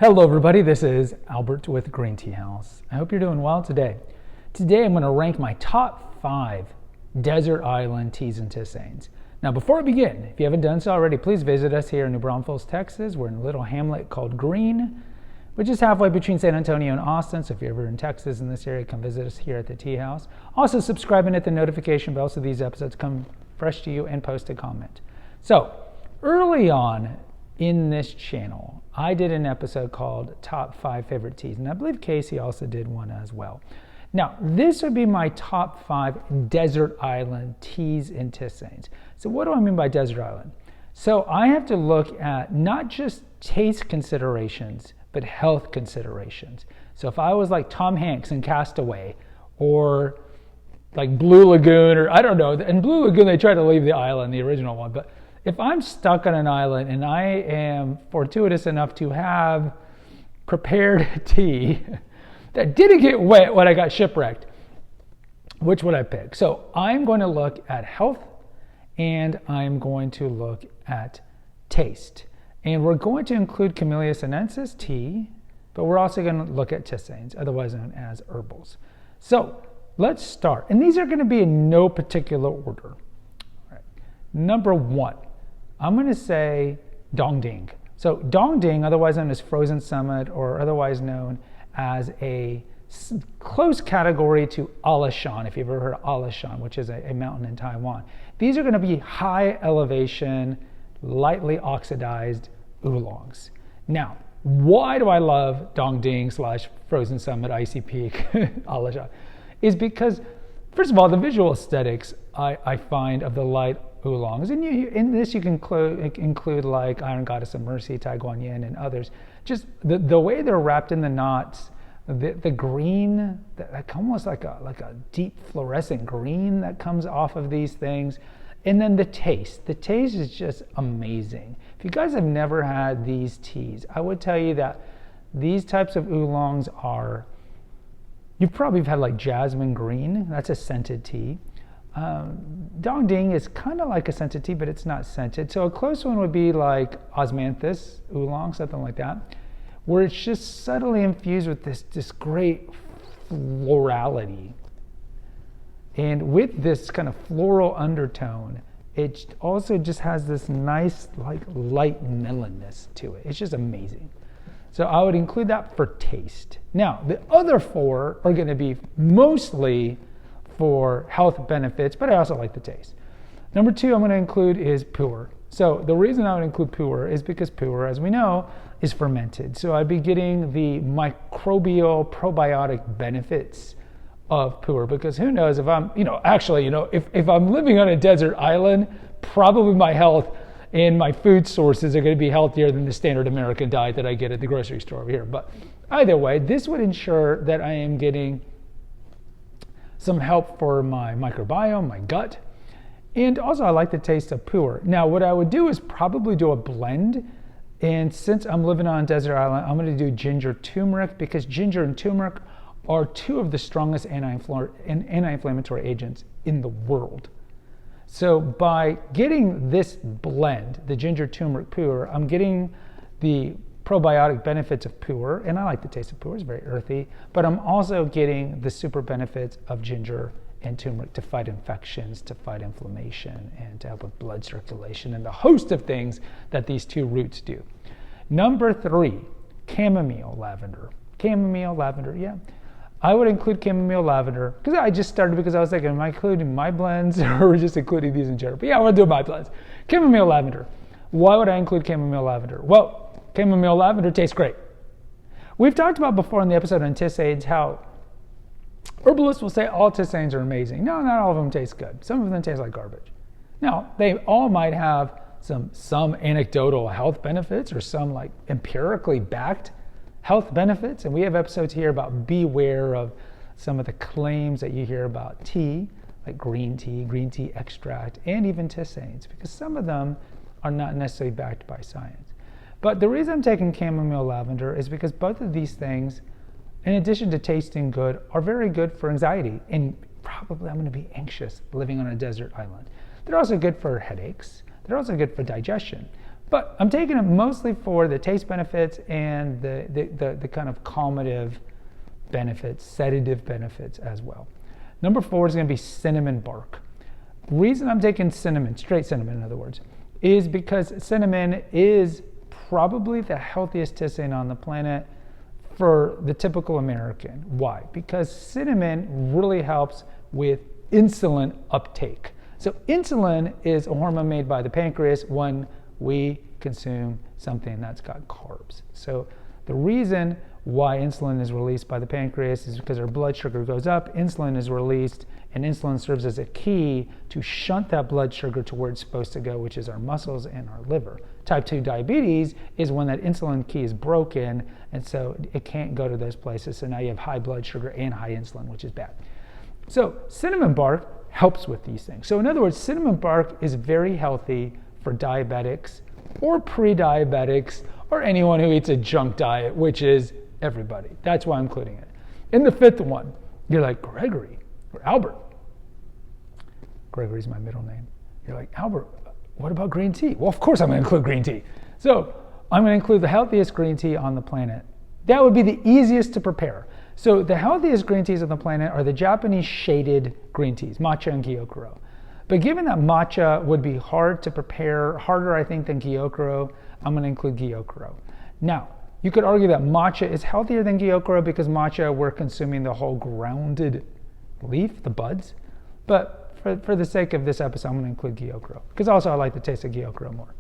Hello everybody, this is Albert with Green Tea House. I hope you're doing well today. Today I'm going to rank my top 5 desert island teas and tisanes. Now before I begin, if you haven't done so already, please visit us here in New Braunfels, Texas. We're in a little hamlet called Green, which is halfway between San Antonio and Austin. So if you're ever in Texas in this area, come visit us here at the Tea House. Also subscribe and hit the notification bell so these episodes come fresh to you, and post a comment. So early on in this channel, I did an episode called Top 5 Favorite Teas, and I believe Casey also did one as well. Now, this would be my top 5 desert island teas and tisanes. So what do I mean by desert island? So I have to look at not just taste considerations, but health considerations. So if I was like Tom Hanks in Castaway, or like Blue Lagoon, or I don't know, in Blue Lagoon they try to leave the island, the original one, but if I'm stuck on an island and I am fortuitous enough to have prepared tea that didn't get wet when I got shipwrecked, which would I pick? So I'm going to look at health and I'm going to look at taste. And we're going to include Camellia sinensis tea, but we're also going to look at tisanes, otherwise known as herbals. So let's start. And these are going to be in no particular order. All right. Number 1. I'm going to say Dong Ding. So Dong Ding, otherwise known as Frozen Summit, or otherwise known as a close category to Alishan, if you've ever heard of Alishan, which is a mountain in Taiwan. These are going to be high elevation, lightly oxidized oolongs. Now, why do I love Dong Ding / Frozen Summit, Icy Peak, Alishan? Is because, first of all, the visual aesthetics I find of the light oolongs, and in this you can include like Iron Goddess of Mercy, Tai Guan Yin, and others. Just the way they're wrapped in the knots, the green, like almost like a deep fluorescent green that comes off of these things, and then the taste. The taste is just amazing. If you guys have never had these teas, I would tell you that these types of oolongs are. You've probably had like jasmine green. That's a scented tea. Dong Ding is kind of like a scented tea, but it's not scented. So a close one would be like osmanthus oolong, something like that, where it's just subtly infused with this great florality. And with this kind of floral undertone, it also just has this nice like light melonness to it. It's just amazing. So I would include that for taste. Now, the other 4 are going to be mostly for health benefits, but I also like the taste. Number 2 I'm going to include is pu'er. So the reason I would include pu'er is because pu'er, as we know, is fermented. So I'd be getting the microbial probiotic benefits of pu'er, because who knows if I'm, if I'm living on a desert island, probably my health and my food sources are going to be healthier than the standard American diet that I get at the grocery store over here. But either way, this would ensure that I am getting some help for my microbiome, my gut. And also I like the taste of pu'er. Now what I would do is probably do a blend. And since I'm living on a desert island, I'm going to do ginger turmeric, because ginger and turmeric are 2 of the strongest anti-inflammatory agents in the world. So by getting this blend, the ginger turmeric pu'er, I'm getting the probiotic benefits of pu'er, and I like the taste of pu'er, it's very earthy, but I'm also getting the super benefits of ginger and turmeric to fight infections, to fight inflammation, and to help with blood circulation, and the host of things that these 2 roots do. Number 3, chamomile lavender. Chamomile lavender, yeah. I would include chamomile lavender, because I just started because I was thinking, am I including my blends or just including these in general? But yeah, I want to do my blends. Chamomile lavender. Why would I include chamomile lavender? Well, chamomile lavender tastes great. We've talked about before in the episode on tisanes how herbalists will say all tisanes are amazing. No, not all of them taste good. Some of them taste like garbage. Now, they all might have some anecdotal health benefits or some like empirically backed health benefits, and we have episodes here about beware of some of the claims that you hear about tea, like green tea extract, and even tisanes, because some of them are not necessarily backed by science. But the reason I'm taking chamomile lavender is because both of these things, in addition to tasting good, are very good for anxiety, and probably I'm going to be anxious living on a desert island. They're also good for headaches. They're also good for digestion. But I'm taking it mostly for the taste benefits and the kind of calmative benefits, sedative benefits as well. Number 4 is going to be cinnamon bark. Reason I'm taking cinnamon, straight cinnamon in other words, is because cinnamon is probably the healthiest tisane on the planet for the typical American. Why? Because cinnamon really helps with insulin uptake. So insulin is a hormone made by the pancreas when we consume something that's got carbs. So the reason why insulin is released by the pancreas is because our blood sugar goes up, insulin is released, and insulin serves as a key to shunt that blood sugar to where it's supposed to go, which is our muscles and our liver. Type 2 diabetes is when that insulin key is broken, and so it can't go to those places. So now you have high blood sugar and high insulin, which is bad. So cinnamon bark helps with these things. So in other words, cinnamon bark is very healthy for diabetics or pre-diabetics or anyone who eats a junk diet, which is everybody. That's why I'm including it. In the 5th one, you're like, Gregory or Albert. Gregory's my middle name. You're like, Albert, what about green tea? Well, of course I'm going to include green tea. So I'm going to include the healthiest green tea on the planet. That would be the easiest to prepare. So the healthiest green teas on the planet are the Japanese shaded green teas, matcha and gyokuro. But given that matcha would be hard to prepare, harder I think than gyokuro, I'm going to include gyokuro. Now, you could argue that matcha is healthier than gyokuro because matcha, we're consuming the whole grounded leaf, the buds. But for the sake of this episode, I'm going to include gyokuro because also I like the taste of gyokuro more.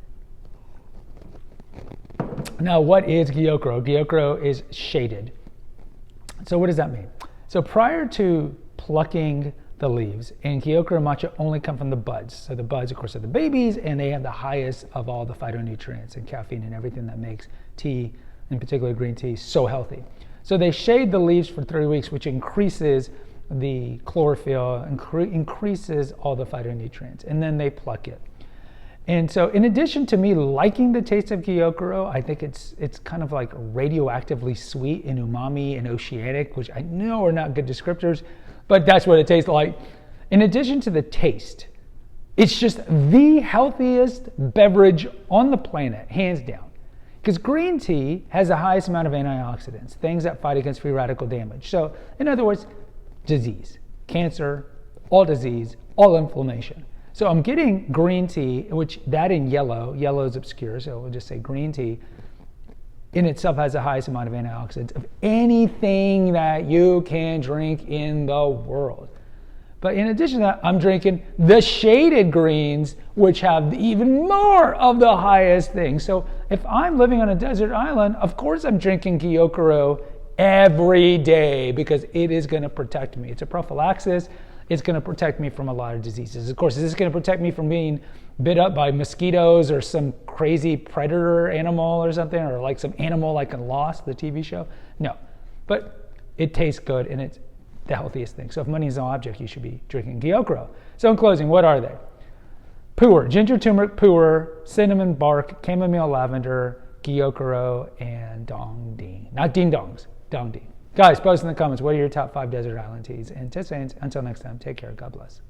Now, what is gyokuro? Gyokuro is shaded. So what does that mean? So prior to plucking the leaves, and gyokuro and matcha only come from the buds. So the buds, of course, are the babies, and they have the highest of all the phytonutrients and caffeine and everything that makes tea, in particular green tea, so healthy. So they shade the leaves for 3 weeks, which increases the chlorophyll, increases all the phytonutrients, and then they pluck it. And so in addition to me liking the taste of gyokuro, I think it's kind of like radioactively sweet and umami and oceanic, which I know are not good descriptors, but that's what it tastes like. In addition to the taste, it's just the healthiest beverage on the planet, hands down. Because green tea has the highest amount of antioxidants, things that fight against free radical damage. So in other words, disease, cancer, all disease, all inflammation. So I'm getting green tea, which that in yellow is obscure, so we'll just say green tea, in itself has the highest amount of antioxidants of anything that you can drink in the world. But in addition to that, I'm drinking the shaded greens, which have even more of the highest things. So if I'm living on a desert island, of course I'm drinking gyokuro every day because it is going to protect me. It's a prophylaxis. It's going to protect me from a lot of diseases. Of course, is this going to protect me from being bit up by mosquitoes or some crazy predator animal or something, or like some animal like in Lost, the TV show? No. But it tastes good and it's the healthiest thing. So if money is no object, you should be drinking gyokuro. So in closing, what are they? Pu'er, ginger turmeric pu'er, cinnamon bark, chamomile lavender, gyokuro, and dong ding. Not ding dongs, dong ding. Guys, post in the comments, what are your top 5 desert island teas and tisanes? Until next time, take care. God bless.